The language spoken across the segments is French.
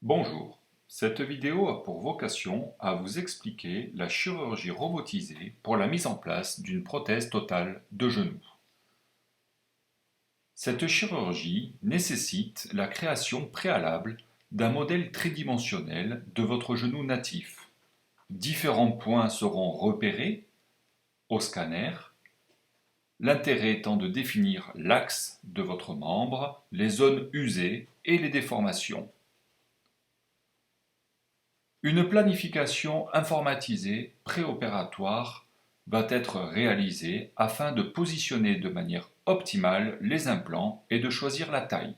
Bonjour, cette vidéo a pour vocation à vous expliquer la chirurgie robotisée pour la mise en place d'une prothèse totale de genou. Cette chirurgie nécessite la création préalable d'un modèle tridimensionnel de votre genou natif. Différents points seront repérés au scanner, l'intérêt étant de définir l'axe de votre membre, les zones usées et les déformations. Une planification informatisée préopératoire va être réalisée afin de positionner de manière optimale les implants et de choisir la taille.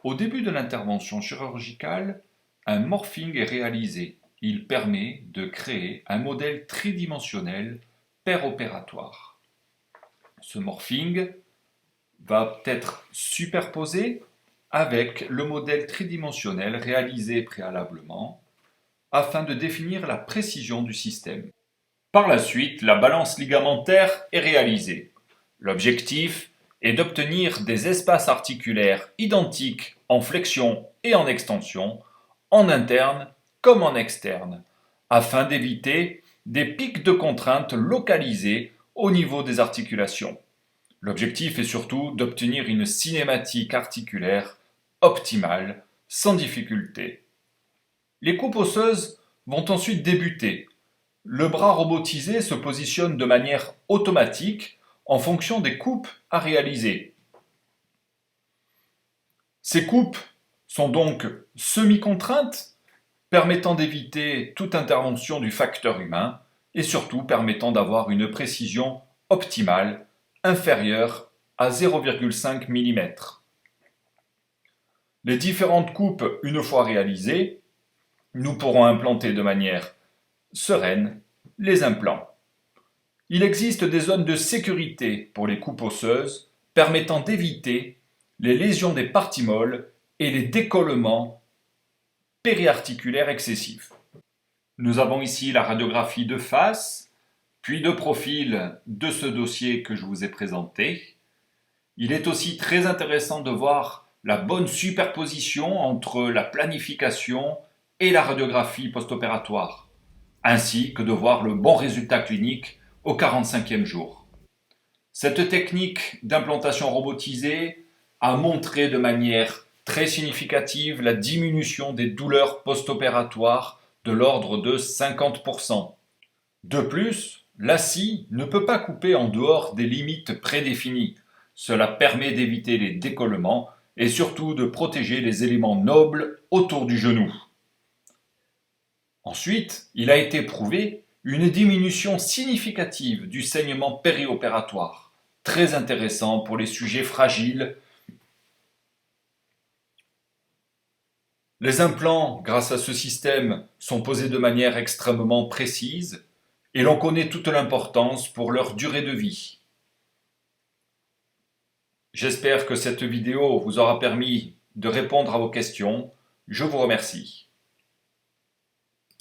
Au début de l'intervention chirurgicale, un morphing est réalisé. Il permet de créer un modèle tridimensionnel péropératoire. Ce morphing va être superposé avec le modèle tridimensionnel réalisé préalablement afin de définir la précision du système. Par la suite, la balance ligamentaire est réalisée. L'objectif est d'obtenir des espaces articulaires identiques en flexion et en extension, en interne comme en externe, afin d'éviter des pics de contrainte localisés au niveau des articulations. L'objectif est surtout d'obtenir une cinématique articulaire optimale, sans difficulté. Les coupes osseuses vont ensuite débuter. Le bras robotisé se positionne de manière automatique en fonction des coupes à réaliser. Ces coupes sont donc semi-contraintes, permettant d'éviter toute intervention du facteur humain et surtout permettant d'avoir une précision optimale inférieure à 0,5 mm. Les différentes coupes, une fois réalisées, nous pourrons implanter de manière sereine les implants. Il existe des zones de sécurité pour les coupes osseuses permettant d'éviter les lésions des parties molles et les décollements périarticulaires excessifs. Nous avons ici la radiographie de face, puis de profil de ce dossier que je vous ai présenté. Il est aussi très intéressant de voir la bonne superposition entre la planification et la radiographie post-opératoire, ainsi que de voir le bon résultat clinique au 45e jour. Cette technique d'implantation robotisée a montré de manière très significative la diminution des douleurs post-opératoires de l'ordre de 50%. De plus, la scie ne peut pas couper en dehors des limites prédéfinies. Cela permet d'éviter les décollements et surtout de protéger les éléments nobles autour du genou. Ensuite, il a été prouvé une diminution significative du saignement périopératoire, très intéressant pour les sujets fragiles. Les implants, grâce à ce système, sont posés de manière extrêmement précise et l'on connaît toute l'importance pour leur durée de vie. J'espère que cette vidéo vous aura permis de répondre à vos questions. Je vous remercie.